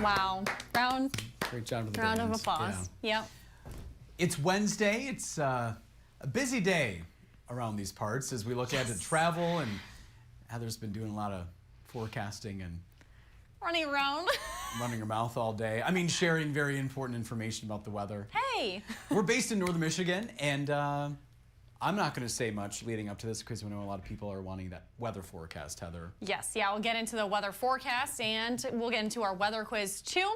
Wow. Great job to the round of bands. applause. Yeah. Yep. It's Wednesday. It's a busy day around these parts as we look ahead to travel, and Heather's been doing a lot of forecasting and Running around. running her mouth all day. I mean, sharing very important information about the weather. Hey. We're based in northern Michigan, and I'm not going to say much leading up to this because we know a lot of people are wanting that weather forecast, Heather. Yes, yeah, we'll get into the weather forecast and we'll get into our weather quiz too.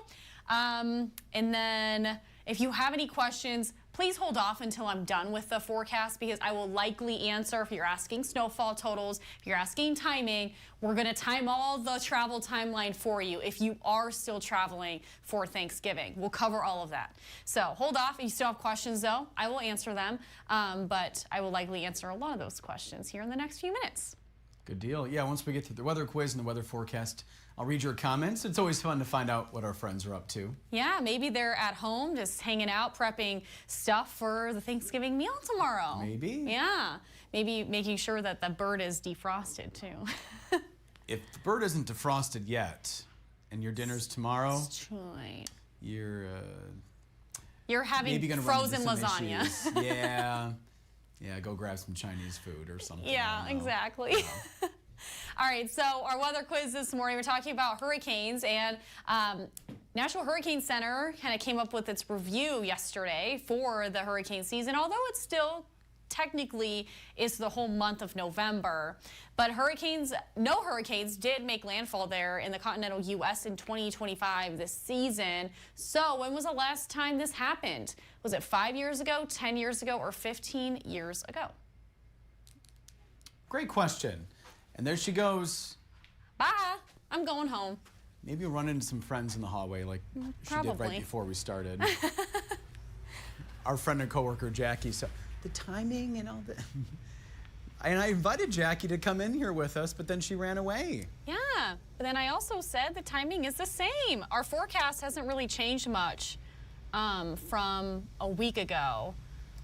And then if you have any questions, please hold off until I'm done with the forecast because I will likely answer if you're asking snowfall totals, if you're asking timing. We're going to time all the travel timeline for you if you are still traveling for Thanksgiving. We'll cover all of that. So hold off. If you still have questions, though, I will answer them. But I will likely answer a lot of those questions here in the next few minutes. Good deal. Yeah, once we get to the weather quiz and the weather forecast, I'll read your comments. It's always fun to find out what our friends are up to. Yeah, maybe they're at home just hanging out, prepping stuff for the Thanksgiving meal tomorrow. Maybe. Yeah, maybe making sure that the bird is defrosted too. If the bird isn't defrosted yet and your dinner's tomorrow, That's right. you're having maybe gonna frozen run into some lasagna. issues. Yeah. Yeah, go grab some Chinese food or something. Yeah, exactly. Yeah. All right, so our weather quiz this morning, we're talking about hurricanes, and National Hurricane Center kind of came up with its review yesterday for the hurricane season, although it's still technically is the whole month of November. But no hurricanes did make landfall there in the continental U.S. in 2025 this season. So when was the last time this happened? Was it 5 years ago, 10 years ago, or 15 years ago? Great question. And there she goes. Bye. I'm going home. Maybe we'll run into some friends in the hallway like she did right before we started. Our friend and coworker Jackie, so the timing and all that. And I invited Jackie to come in here with us, but then she ran away. Yeah, but then I also said the timing is the same. Our forecast hasn't really changed much from a week ago.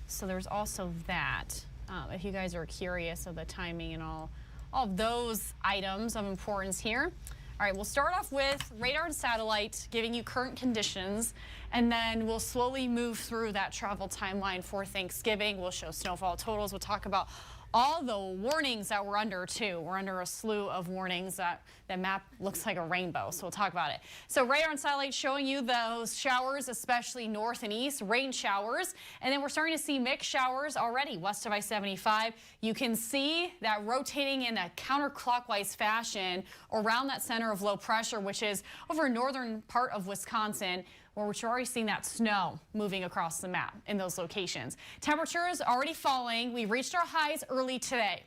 So there's also that. If you guys are curious of the timing and all of those items of importance here. All right, we'll start off with radar and satellite giving you current conditions, and then we'll slowly move through that travel timeline for Thanksgiving. We'll show snowfall totals. We'll talk about all the warnings that we're under, too. We're under a slew of warnings. That map looks like a rainbow, so we'll talk about it. So radar and satellite showing you those showers, especially north and east, rain showers. And then we're starting to see mixed showers already west of I-75. You can see that rotating in a counterclockwise fashion around that center of low pressure, which is over northern part of Wisconsin, where we're already seeing that snow moving across the map in those locations. Temperatures already falling. We reached our highs early today.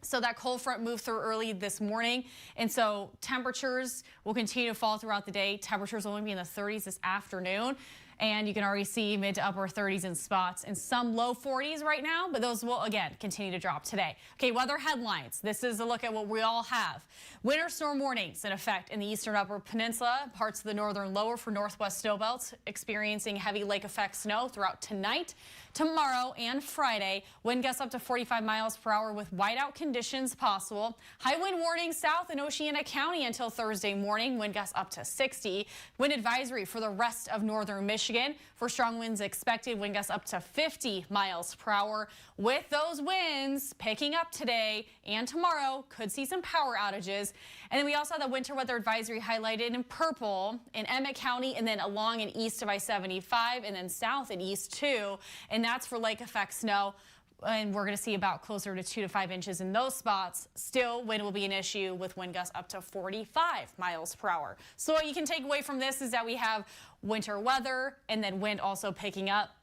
So that cold front moved through early this morning, and so temperatures will continue to fall throughout the day. Temperatures will only be in the 30s this afternoon, and you can already see mid to upper 30s in spots and some low 40s right now, but those will again continue to drop today. Okay, weather headlines. This is a look at what we all have. Winter storm warnings in effect in the eastern upper peninsula, parts of the northern lower for northwest snowbelts experiencing heavy lake effect snow throughout tonight, tomorrow, and Friday. Wind gusts up to 45 miles per hour with whiteout conditions possible. High wind warning south in Oceana County until Thursday morning. Wind gusts up to 60. Wind advisory for the rest of northern Michigan. For strong winds expected, wind gusts up to 50 miles per hour. With those winds picking up today and tomorrow, could see some power outages. And then we also have the winter weather advisory highlighted in purple in Emmett County, and then along and east of I-75, and then south and east too. And that's for lake effect snow. And we're going to see about closer to 2 to 5 inches in those spots. Still, wind will be an issue with wind gusts up to 45 miles per hour. So what you can take away from this is that we have winter weather and then wind also picking up.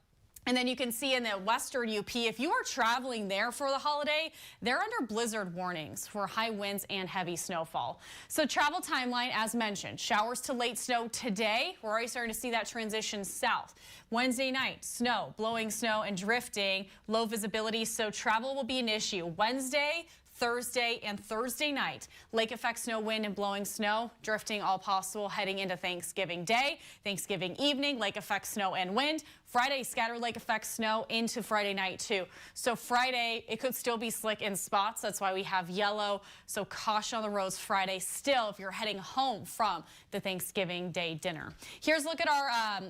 And then you can see in the western UP, if you are traveling there for the holiday, they're under blizzard warnings for high winds and heavy snowfall. So travel timeline, as mentioned, showers to late snow today. We're already starting to see that transition south. Wednesday night, snow, blowing snow and drifting, low visibility, so travel will be an issue. Wednesday, Thursday and Thursday night. Lake effect snow, wind and blowing snow, drifting all possible heading into Thanksgiving Day, Thanksgiving evening, lake effect snow and wind. Friday, scattered lake effect snow into Friday night too. So Friday, it could still be slick in spots. That's why we have yellow. So caution on the roads Friday still if you're heading home from the Thanksgiving Day dinner. Here's a look at our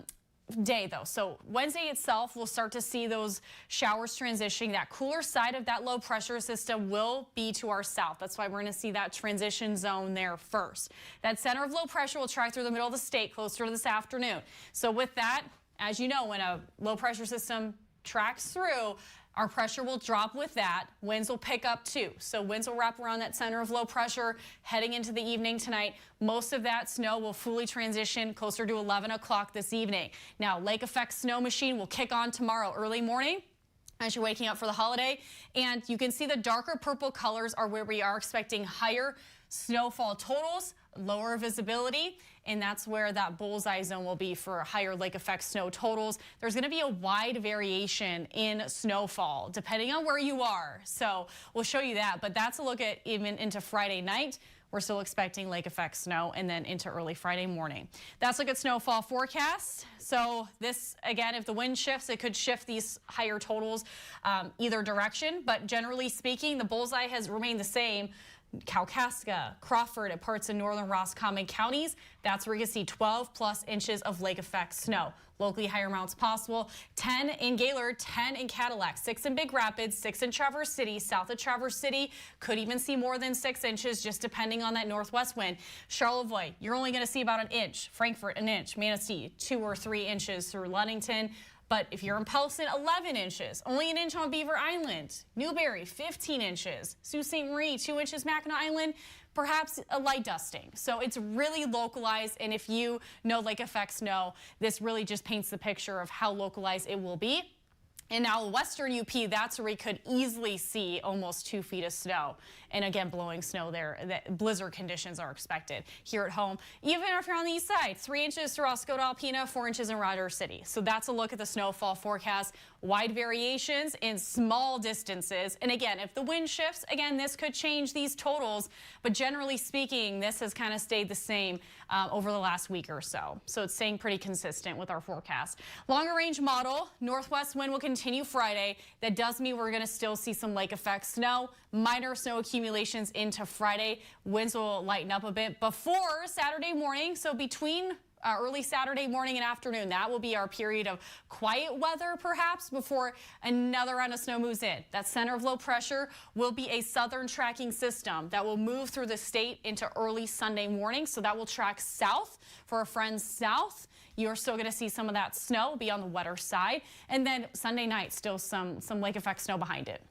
day though. So Wednesday itself, we'll start to see those showers transitioning. That cooler side of that low pressure system will be to our south. That's why we're going to see that transition zone there first. That center of low pressure will track through the middle of the state closer to this afternoon. So with that, as you know, when a low pressure system tracks through, our pressure will drop with that. Winds will pick up too. So winds will wrap around that center of low pressure heading into the evening tonight. Most of that snow will fully transition closer to 11 o'clock this evening. Now, lake effect snow machine will kick on tomorrow early morning as you're waking up for the holiday. And you can see the darker purple colors are where we are expecting higher snowfall totals, lower visibility, and that's where that bullseye zone will be for higher lake effect snow totals. There's going to be a wide variation in snowfall depending on where you are. So we'll show you that, but that's a look at even into Friday night. We're still expecting lake effect snow and then into early Friday morning. That's a look at snowfall forecast. So this, again, if the wind shifts, it could shift these higher totals either direction. But generally speaking, the bullseye has remained the same. Kalkaska, Crawford, and parts of northern Roscommon counties. That's where you can see 12 plus inches of lake effect snow. Locally higher amounts possible. 10 in Gaylord, 10 in Cadillac, 6 in Big Rapids, 6 in Traverse City. South of Traverse City could even see more than 6 inches just depending on that northwest wind. Charlevoix, you're only going to see about an inch. Frankfort, an inch. Manistee, 2 or 3 inches through Ludington. But if you're in Pelson, 11 inches. Only an inch on Beaver Island. Newberry, 15 inches. Sault Ste. Marie, 2 inches. Mackinac Island, perhaps a light dusting. So it's really localized. And if you know lake effect snow, this really just paints the picture of how localized it will be. And now western UP, that's where we could easily see almost 2 feet of snow. And again, blowing snow there. Blizzard conditions are expected here at home. Even if you're on the east side, 3 inches through Oscoda Alpena, 4 inches in Rogers City. So that's a look at the snowfall forecast. Wide variations in small distances. And again, if the wind shifts, again, this could change these totals. But generally speaking, this has kind of stayed the same over the last week or so. So it's staying pretty consistent with our forecast. Longer range model, northwest wind will continue Friday. That does mean we're going to still see some lake effect snow, minor snow accumulations into Friday. Winds will lighten up a bit before Saturday morning. So between early Saturday morning and afternoon, that will be our period of quiet weather perhaps before another round of snow moves in. That center of low pressure will be a southern tracking system that will move through the state into early Sunday morning. So that will track south for our friends south. You're still going to see some of that snow be on the wetter side. And then Sunday night, still some lake effect snow behind it.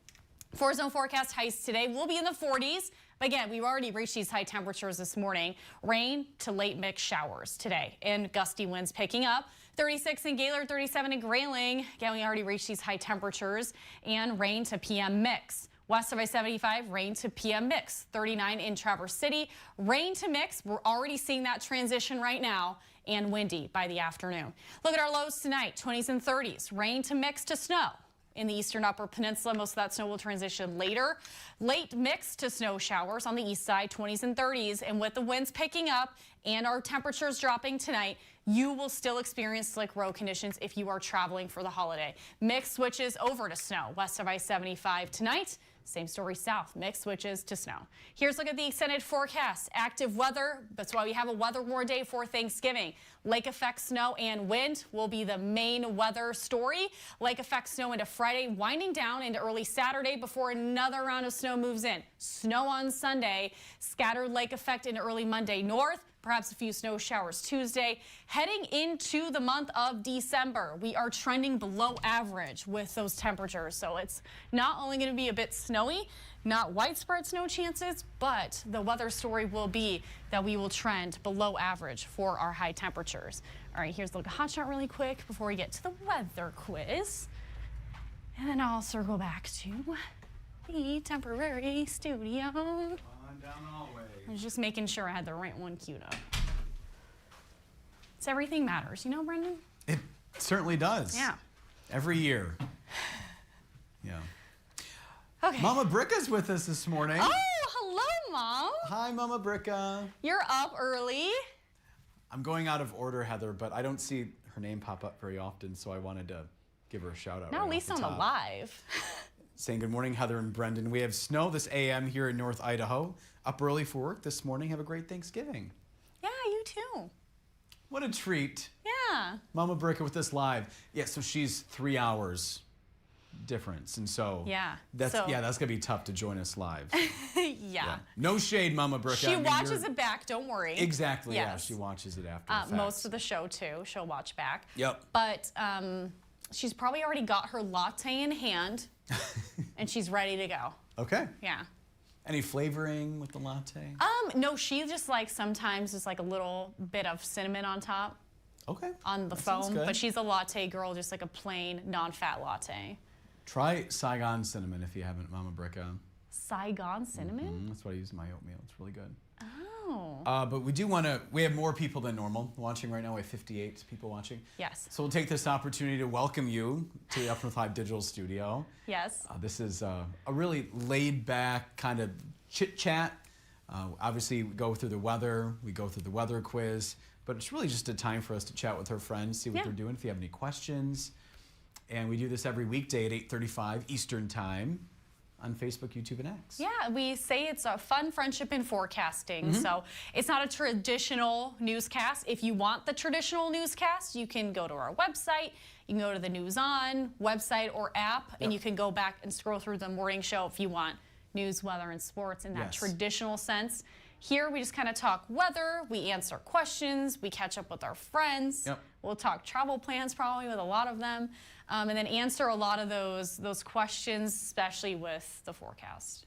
4-zone forecast highs today will be in the 40s. But again, we've already reached these high temperatures this morning. Rain to late mix showers today and gusty winds picking up. 36 in Gaylord, 37 in Grayling. Again, we already reached these high temperatures and rain to PM mix. West of I-75, rain to PM mix. 39 in Traverse City, rain to mix. We're already seeing that transition right now and windy by the afternoon. Look at our lows tonight, 20s and 30s. Rain to mix to snow. In the eastern upper peninsula, most of that snow will transition later. Late mix to snow showers on the east side, 20s and 30s. And with the winds picking up and our temperatures dropping tonight, you will still experience slick road conditions if you are traveling for the holiday. Mix switches over to snow west of I-75 tonight. Same story south, mix switches to snow. Here's a look at the extended forecast. Active weather, that's why we have a weather war day for Thanksgiving. Lake effect snow and wind will be the main weather story. Lake effect snow into Friday, winding down into early Saturday before another round of snow moves in. Snow on Sunday, scattered lake effect into early Monday north. Perhaps a few snow showers Tuesday. Heading into the month of December, we are trending below average with those temperatures. So it's not only going to be a bit snowy, not widespread snow chances, but the weather story will be that we will trend below average for our high temperatures. All right, here's a look at hot shot really quick before we get to the weather quiz. And then I'll circle back to the temporary studio. Down the hallway. I was just making sure I had the right one queued up. So everything matters, you know, Brendan? It certainly does. Yeah. Every year. Yeah. Okay. Mama Bricca's with us this morning. Oh, hello, Mom. Hi, Mama Bricca. You're up early. I'm going out of order, Heather, but I don't see her name pop up very often, so I wanted to give her a shout out. Not at least on the live. Saying good morning, Heather and Brendan. We have snow this AM here in North Idaho. Up early for work this morning. Have a great Thanksgiving. Yeah, you too. What a treat. Yeah. Mama Bricca with us live. Yeah, so she's 3 hours difference, and so that's going to be tough to join us live. Yeah. No shade, Mama Bricca. She watches it back, don't worry. Exactly, yes. Yeah, she watches it after the fact. Most of the show, too, she'll watch back. Yep. But she's probably already got her latte in hand, and she's ready to go. Okay. Yeah. Any flavoring with the latte? No, she just like sometimes is like a little bit of cinnamon on top. Okay. On the foam, but she's a latte girl, just like a plain non-fat latte. Try Saigon cinnamon if you haven't, Mama Bricca. Saigon cinnamon? That's what I use in my oatmeal. It's really good. Oh. But we have more people than normal watching right now. We have 58 people watching. Yes. So we'll take this opportunity to welcome you to the Up North Live Digital Studio. Yes. This is a really laid-back kind of chit-chat. Obviously, we go through the weather. We go through the weather quiz. But it's really just a time for us to chat with our friends, see what they're doing, if you have any questions. And we do this every weekday at 8:35 Eastern Time on Facebook, YouTube, and X. Yeah, we say it's a fun friendship in forecasting. So it's not a traditional newscast. If you want the traditional newscast, you can go to our website. You can go to the News On website or app, and you can go back and scroll through the morning show if you want news, weather, and sports in that traditional sense. Here, we just kind of talk weather, we answer questions, we catch up with our friends. Yep. We'll talk travel plans probably with a lot of them, and then answer a lot of those questions, especially with the forecast.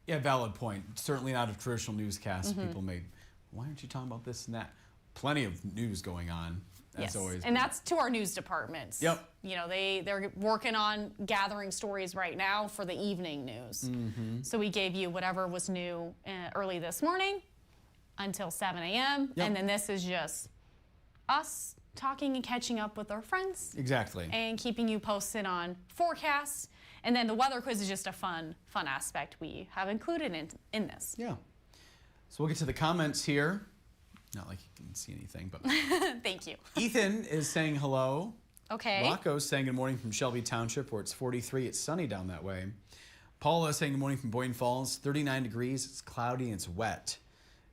Yeah, valid point. Certainly not a traditional newscast. People may, why aren't you talking about this and that? Plenty of news going on, as always. And that's to our news departments. Yep. You know, they're working on gathering stories right now for the evening news. So we gave you whatever was new early this morning until 7 a.m. And then this is just us talking and catching up with our friends. Exactly. And keeping you posted on forecasts. And then the weather quiz is just a fun aspect we have included in this. Yeah. So we'll get to the comments here. Not like you can see anything, but. Thank you. Ethan is saying hello. Okay. Rocco's saying good morning from Shelby Township, where it's 43. It's sunny down that way. Paula saying good morning from Boyden Falls. 39 degrees. It's cloudy and it's wet.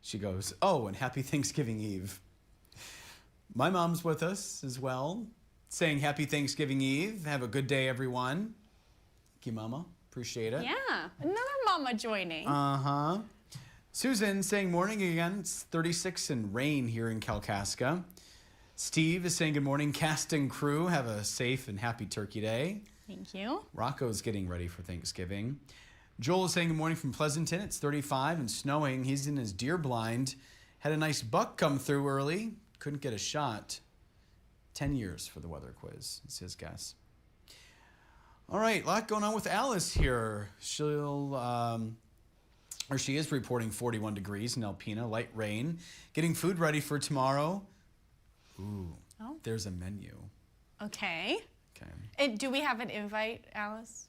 She goes, oh, and happy Thanksgiving Eve. My mom's with us as well, saying happy Thanksgiving Eve. Have a good day, everyone. Thank you, Mama. Appreciate it. Yeah. Another mama joining. Uh-huh. Susan saying morning again. It's 36 and rain here in Kalkaska. Steve is saying good morning. Cast and crew, have a safe and happy Turkey Day. Thank you. Rocco's getting ready for Thanksgiving. Joel is saying good morning from Pleasanton. It's 35 and snowing. He's in his deer blind. Had a nice buck come through early. Couldn't get a shot. 10 years for the weather quiz, is his guess. All right, a lot going on with Alice here. She is reporting 41 degrees in Alpena, light rain. Getting food ready for tomorrow. Ooh, there's a menu. Okay. Okay. And do we have an invite, Alice?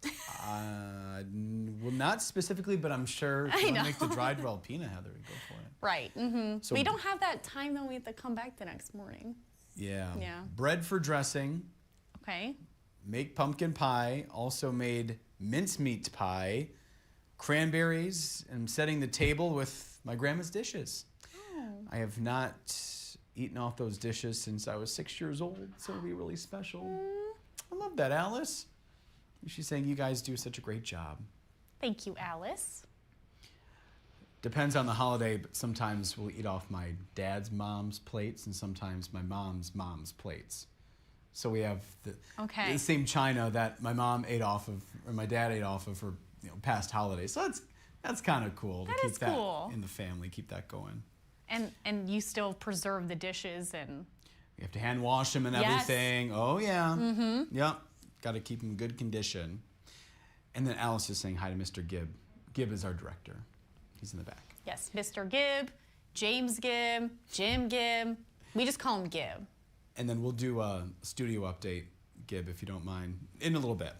Well, not specifically, but I'm sure if you want to make the drive to Alpena, Heather, go for it. Right. So we don't have that time, though. We have to come back the next morning. Yeah. Yeah. Bread for dressing. Okay. Make pumpkin pie. Also made mincemeat pie. Cranberries. And I'm setting the table with my grandma's dishes. Oh. I have not eaten off those dishes since I was 6 years old, so it'll be really special. I love that, Alice. She's saying you guys do such a great job. Thank you, Alice. Depends on the holiday, but sometimes we'll eat off my mom's plates and sometimes my mom's plates. So we have the same china that my mom ate off of, or my dad ate off of for past holidays. So that's kind of cool to keep that in the family, keep that going. And you still preserve the dishes and... You have to hand wash them and everything. Oh, yeah. Yep. Got to keep them in good condition. And then Alice is saying hi to Mr. Gibb. Gibb is our director. He's in the back. Yes, Mr. Gibb, James Gibb, Jim Gibb. We just call him Gibb. And then we'll do a studio update, Gibb, if you don't mind, in a little bit.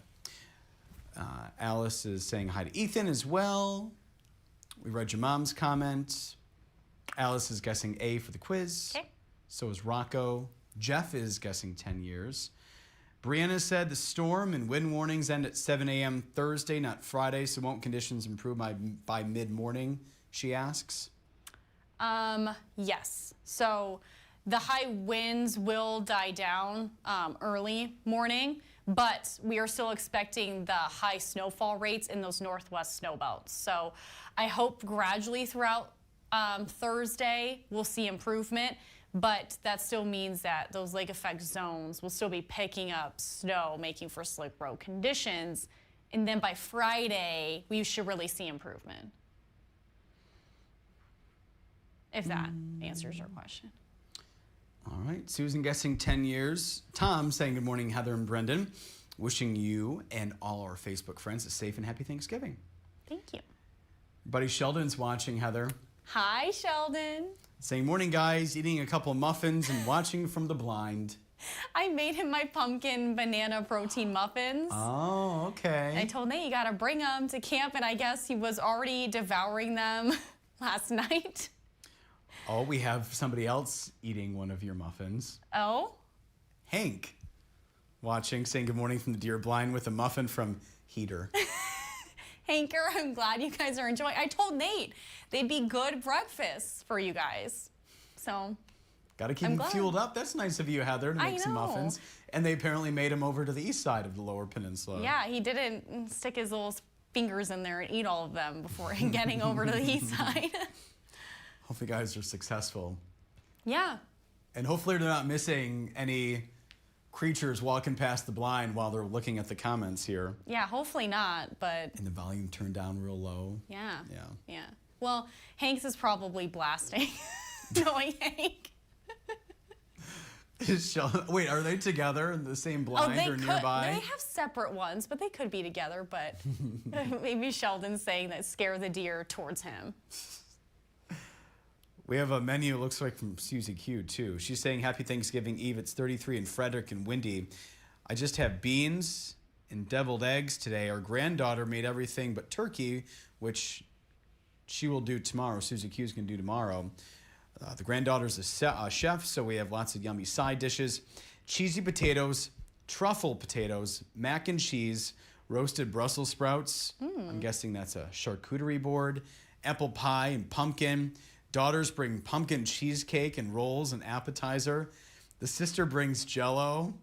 Alice is saying hi to Ethan as well. We read your mom's comment. Alice is guessing A for the quiz. Okay. So is Rocco. Jeff is guessing 10 years. Brianna said the storm and wind warnings end at 7 a.m. Thursday, not Friday, so won't conditions improve by mid-morning, she asks? Yes. So the high winds will die down early morning, but we are still expecting the high snowfall rates in those northwest snow belts. So I hope gradually throughout Thursday we'll see improvement, but that still means that those lake effect zones will still be picking up snow, making for slick road conditions. And then by Friday, we should really see improvement. If that answers your question. All right, Susan guessing 10 years. Tom saying good morning, Heather and Brendan. Wishing you and all our Facebook friends a safe and happy Thanksgiving. Thank you. Buddy Sheldon's watching, Heather. Hi, Sheldon. Saying morning, guys, eating a couple muffins and watching from the blind. I made him my pumpkin banana protein muffins. Oh, okay. I told Nate you gotta bring them to camp, and I guess he was already devouring them last night. Oh, we have somebody else eating one of your muffins. Oh? Hank watching, saying good morning from the deer blind with a muffin from Heater. Hanker, I'm glad you guys are enjoying. I told Nate they'd be good breakfasts for you guys. So, got to keep them fueled up. That's nice of you, Heather, to make some muffins. And they apparently made them over to the east side of the Lower Peninsula. Yeah, he didn't stick his little fingers in there and eat all of them before getting over to the east side. Hopefully you guys are successful. Yeah. And hopefully they're not missing any creatures walking past the blind while they're looking at the comments here. Yeah, hopefully not, but... And the volume turned down real low. Yeah. Yeah. Yeah. Well, Hank's is probably blasting. Knowing Hank. Wait, are they together in the same blind or nearby? They have separate ones, but they could be together, but maybe Sheldon's saying that scare the deer towards him. We have a menu, it looks like, from Susie Q, too. She's saying, Happy Thanksgiving Eve. It's 33 in Frederick and windy. I just have beans and deviled eggs today. Our granddaughter made everything but turkey, which she will do tomorrow. Susie Q's going to do tomorrow. The granddaughter's a chef, so we have lots of yummy side dishes. Cheesy potatoes, truffle potatoes, mac and cheese, roasted Brussels sprouts. I'm guessing that's a charcuterie board. Apple pie and pumpkin. Daughters bring pumpkin cheesecake and rolls and appetizer. The sister brings Jell-O,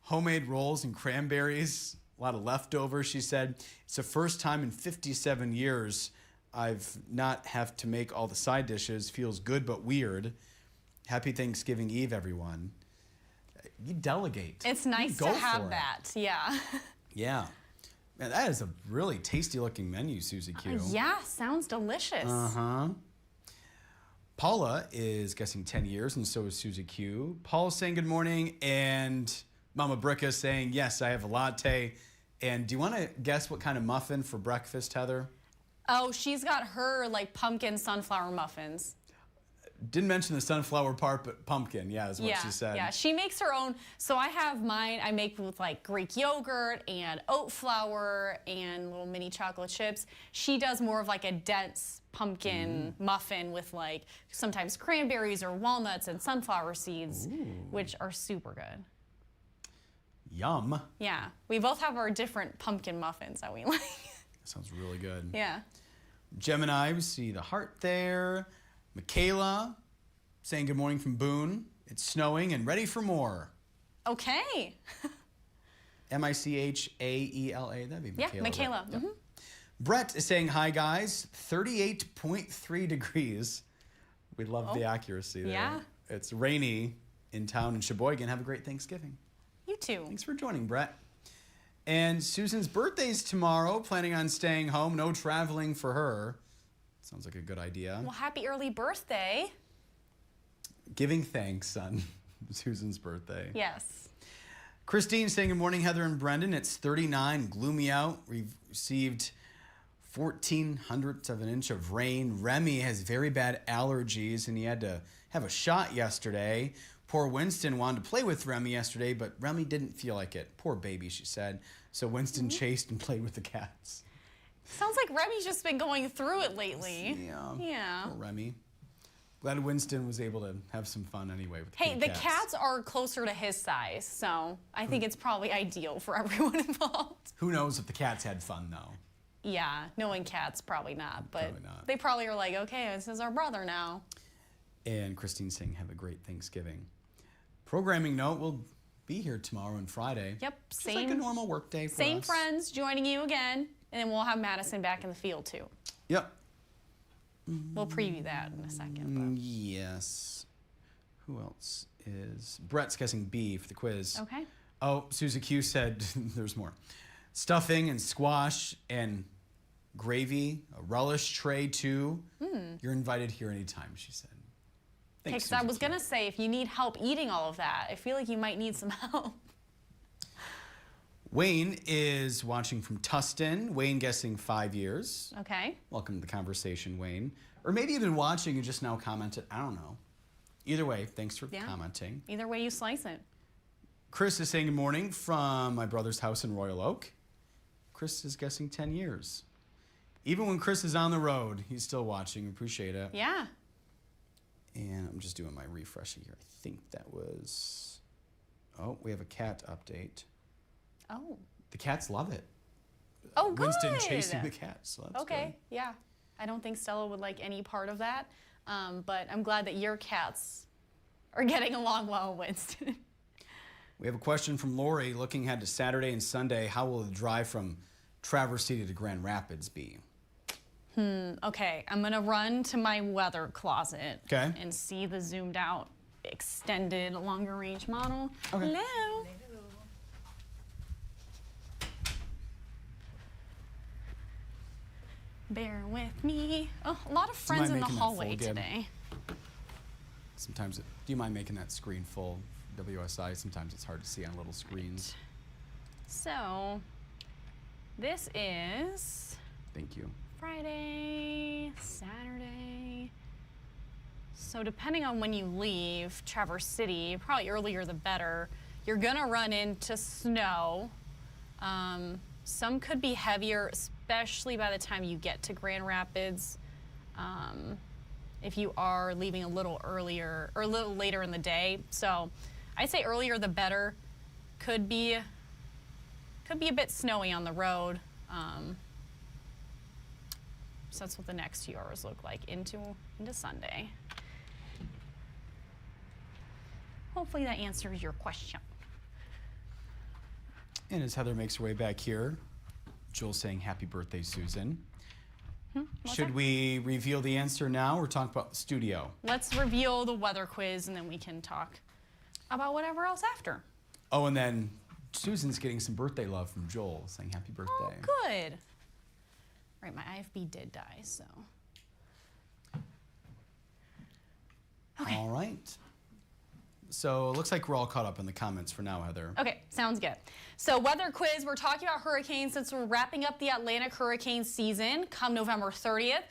homemade rolls and cranberries. A lot of leftovers, she said. It's the first time in 57 years I've not have to make all the side dishes. Feels good but weird. Happy Thanksgiving Eve, everyone. You delegate. It's nice to have that, yeah. Yeah. Man, that is a really tasty looking menu, Susie Q. Yeah, sounds delicious. Uh-huh. Paula is guessing 10 years, and so is Susie Q. Paula's saying good morning, and Mama Bricca saying, yes, I have a latte. And do you want to guess what kind of muffin for breakfast, Heather? Oh, she's got her, like, pumpkin sunflower muffins. Didn't mention the sunflower part, but pumpkin, yeah, is what she said. Yeah, she makes her own. So I have mine, I make with, like, Greek yogurt and oat flour and little mini chocolate chips. She does more of, like, a dense pumpkin muffin with, like, sometimes cranberries or walnuts and sunflower seeds, which are super good. Yum. Yeah, we both have our different pumpkin muffins that we like. That sounds really good. Yeah. Gemini, we see the heart there. Michaela saying good morning from Boone. It's snowing and ready for more. Okay. Michaela. That'd be Michaela. Yeah, Michaela. Right? Yeah. Brett is saying, hi, guys. 38.3 degrees. We love the accuracy there. Yeah. It's rainy in town in Sheboygan. Have a great Thanksgiving. You too. Thanks for joining, Brett. And Susan's birthday's tomorrow. Planning on staying home. No traveling for her. Sounds like a good idea. Well, happy early birthday. Giving thanks on Susan's birthday. Yes. Christine saying good morning, Heather and Brendan. It's 39, gloomy out. We've received 1/1400ths of an inch of rain. Remy has very bad allergies and he had to have a shot yesterday. Poor Winston wanted to play with Remy yesterday, but Remy didn't feel like it. Poor baby, she said. So Winston chased and played with the cats. Sounds like Remy's just been going through it lately. Yeah. Poor Remy. Glad Winston was able to have some fun anyway with the Hey, the cats are closer to his size, so I think it's probably ideal for everyone involved. Who knows if the cats had fun, though? Yeah, knowing cats, probably not. But Probably not. they probably are like, okay, this is our brother now. And Christine saying, have a great Thanksgiving. Programming note, we'll be here tomorrow and Friday. Yep, Just like a normal work day for us. Same friends joining you again, and then we'll have Madison back in the field, too. Yep. We'll preview that in a second. Yes. Who else is? Brett's guessing B for the quiz. Okay. Oh, Susie Q said there's more. Stuffing and squash and gravy, a relish tray too. You're invited here anytime, she said. Okay, Thanks, because I Susie was Q. going to say, if you need help eating all of that, I feel like you might need some help. Wayne is watching from Tustin. Wayne guessing 5 years. Okay. Welcome to the conversation, Wayne. Or maybe you've been watching and just now commented. I don't know. Either way, thanks for commenting. Either way you slice it. Chris is saying good morning from my brother's house in Royal Oak. Chris is guessing 10 years. Even when Chris is on the road, he's still watching. Appreciate it. Yeah. And I'm just doing my refresher here. I think that was... Oh, we have a cat update. Oh. The cats love it. Oh, good. Winston chasing the cats. So that's okay, good. yeah. I don't think Stella would like any part of that, but I'm glad that your cats are getting along well, Winston. We have a question from Lori looking ahead to Saturday and Sunday. How will the drive from Traverse City to Grand Rapids be? Okay, I'm gonna run to my weather closet and see the zoomed out, extended, longer range model. Okay. Hello. Bear with me. Oh, a lot of friends in the hallway today. Sometimes, do you mind making that screen full? WSI, sometimes it's hard to see on little screens. So, this is Thank you. Friday, Saturday. So depending on when you leave Traverse City, probably earlier the better, you're gonna run into snow. Some could be heavier, especially by the time you get to Grand Rapids. If you are leaving a little earlier or a little later in the day. So I'd say earlier the better. Could be a bit snowy on the road. So that's what the next few hours look like into Sunday. Hopefully that answers your question. And as Heather makes her way back here, Joel's saying happy birthday, Susan. Should we reveal the answer now or talk about the studio? Let's reveal the weather quiz and then we can talk about whatever else after. Oh, and then Susan's getting some birthday love from Joel, saying happy birthday. Oh, good. Right, my IFB did die, so. Okay. All right. So it looks like we're all caught up in the comments for now, Heather. Okay, sounds good. So weather quiz, we're talking about hurricanes since we're wrapping up the Atlantic hurricane season come November 30th.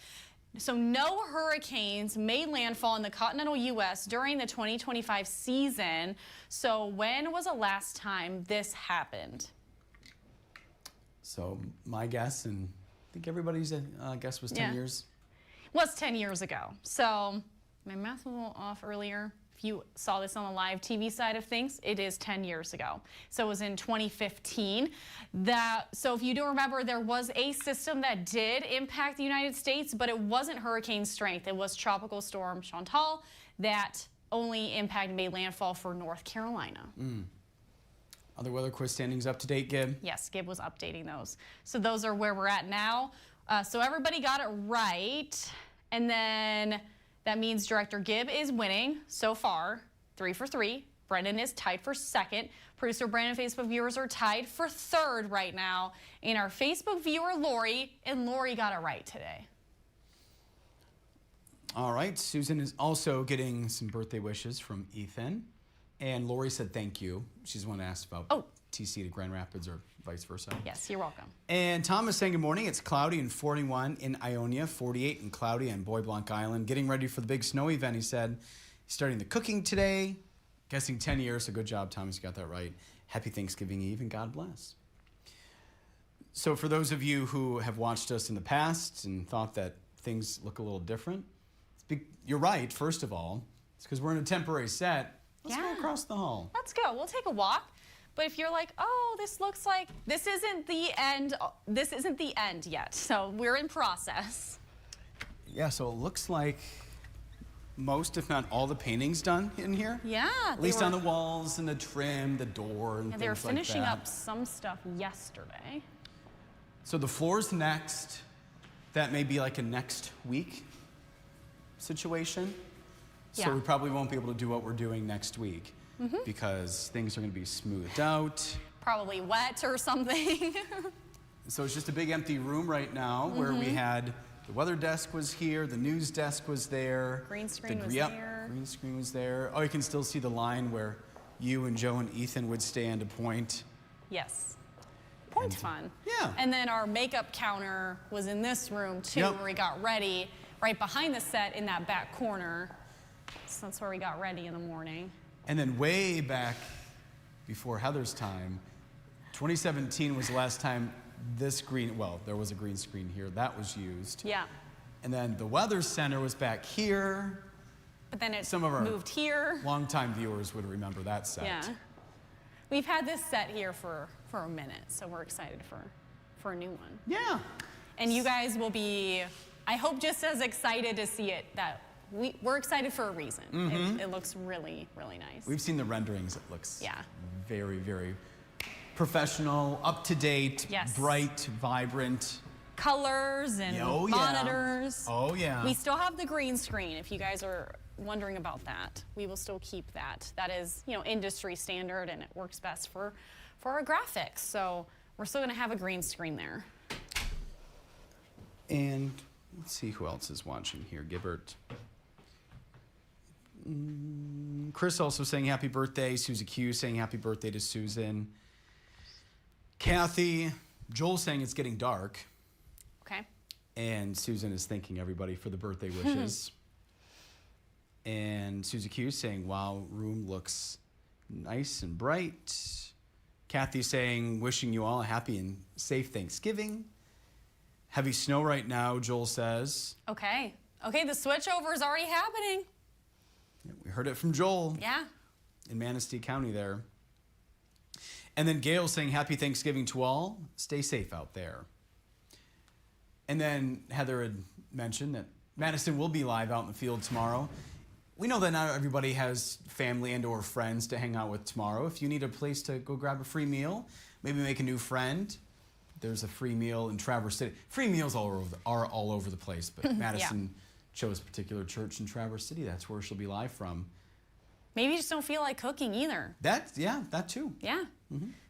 So no hurricanes made landfall in the continental U.S. during the 2025 season. So when was the last time this happened? So my guess, and I think everybody's guess was 10 years. Was 10 years ago. So my math was a little off earlier. If you saw this on the live TV side of things, it is 10 years ago. So it was in 2015. So if you do remember, there was a system that did impact the United States, but it wasn't hurricane strength. It was Tropical Storm Chantal that only made landfall for North Carolina. Other weather quiz standings up to date, Gib? Yes, Gib was updating those. So those are where we're at now. So everybody got it right. And then that means Director Gib is winning so far, 3 for 3. Brendan is tied for second. Producer Brandon, Facebook viewers are tied for third right now. And our Facebook viewer, Lori, and Lori got it right today. All right, Susan is also getting some birthday wishes from Ethan. And Lori said thank you. She's the one that asked about TC to Grand Rapids or vice versa. Yes, you're welcome. And Tom is saying good morning. It's cloudy and 41 in Ionia, 48 and cloudy on Bois Blanc Island. Getting ready for the big snow event, he said. He's starting the cooking today. Guessing 10 years, so good job, Thomas, you got that right. Happy Thanksgiving Eve and God bless. So for those of you who have watched us in the past and thought that things look a little different, you're right, first of all. It's because we're in a temporary set. Let's go across the hall. Let's go. We'll take a walk. But if you're like, oh, this looks like this isn't the end yet. So we're in process. Yeah, so it looks like most, if not all, the painting's done in here. Yeah. At least on the walls and the trim, the door, and things like that. They were finishing up some stuff yesterday. So the floor's next. That may be like a next week situation. So we probably won't be able to do what we're doing next week because things are going to be smoothed out. Probably wet or something. So it's just a big empty room right now where we had the weather desk was here, the news desk was there. Green screen was there. Green screen was there. Oh, you can still see the line where you and Joe and Ethan would stand to point. Yes. Point's fun. Yeah. And then our makeup counter was in this room too, where we got ready, right behind the set in that back corner. So that's where we got ready in the morning. And then way back before Heather's time, 2017 was the last time this there was a green screen here. That was used. Yeah. And then the Weather Center was back here. But then it Some of our moved here. longtime viewers would remember that set. Yeah. We've had this set here for a minute, so we're excited for a new one. Yeah. And you guys will be, I hope, just as excited to see it. That we're excited for a reason. It looks really, really nice. We've seen the renderings. It looks Yeah. very, very professional, up to date, Yes. bright, vibrant. Colors and Oh, yeah. monitors. Oh, yeah. We still have the green screen, if you guys are wondering about that. We will still keep that. That is, industry standard, and it works best for our graphics. So we're still going to have a green screen there. And let's see who else is watching here. Gibbert. Chris also saying happy birthday. Susie Q saying happy birthday to Susan. Kathy. Joel saying it's getting dark. Okay. And Susan is thanking everybody for the birthday wishes. And Susie Q saying, wow, room looks nice and bright. Kathy saying, wishing you all a happy and safe Thanksgiving. Heavy snow right now, Joel says. Okay. Okay, the switchover is already happening. We heard it from Joel. Yeah. In Manistee County there. And then Gail saying, happy Thanksgiving to all. Stay safe out there. And then Heather had mentioned that Madison will be live out in the field tomorrow. We know that not everybody has family and or friends to hang out with tomorrow. If you need a place to go grab a free meal, maybe make a new friend, there's a free meal in Traverse City. Free meals are all over the place, but Madison chose a particular church in Traverse City. That's where she'll be live from. Maybe you just don't feel like cooking either. That too. Yeah.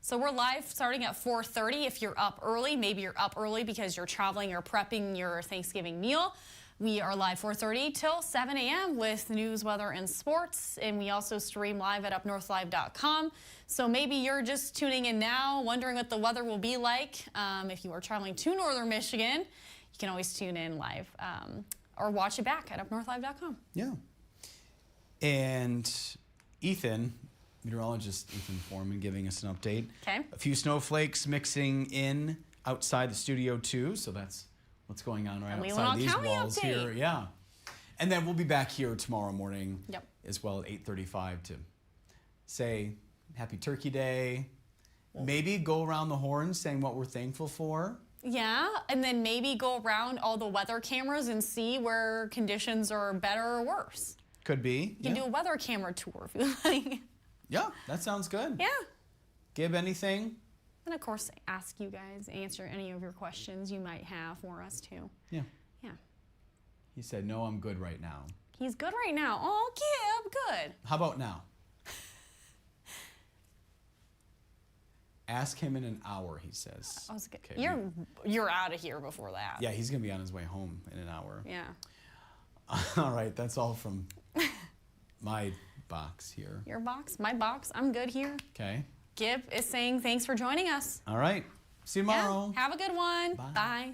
So we're live starting at 4:30. If you're up early, maybe you're up early because you're traveling or prepping your Thanksgiving meal. We are live 4:30 till 7 a.m. with news, weather, and sports. And we also stream live at upnorthlive.com. So maybe you're just tuning in now, wondering what the weather will be like. If you are traveling to northern Michigan, you can always tune in live or watch it back at upnorthlive.com. Yeah. And Ethan, meteorologist Ethan Foreman, giving us an update. Okay. A few snowflakes mixing in outside the studio too, so that's what's going on right outside these walls here. Yeah. And then we'll be back here tomorrow morning as well at 8:35 to say Happy Turkey Day. Maybe go around the horn saying what we're thankful for. Yeah, and then maybe go around all the weather cameras and see where conditions are better or worse. Could be. You can do a weather camera tour if you like. Yeah, that sounds good. Yeah. Give anything. And of course, ask you guys, answer any of your questions you might have for us too. Yeah. Yeah. He said, no, I'm good right now. He's good right now. Oh, Gib, good. How about now? Ask him in an hour, he says. I was good. Okay, you're out of here before that. Yeah, he's going to be on his way home in an hour. Yeah. All right, that's all from my box here. Your box? My box? I'm good here. Okay. Gib is saying thanks for joining us. All right. See you tomorrow. Yeah. Have a good one. Bye. Bye.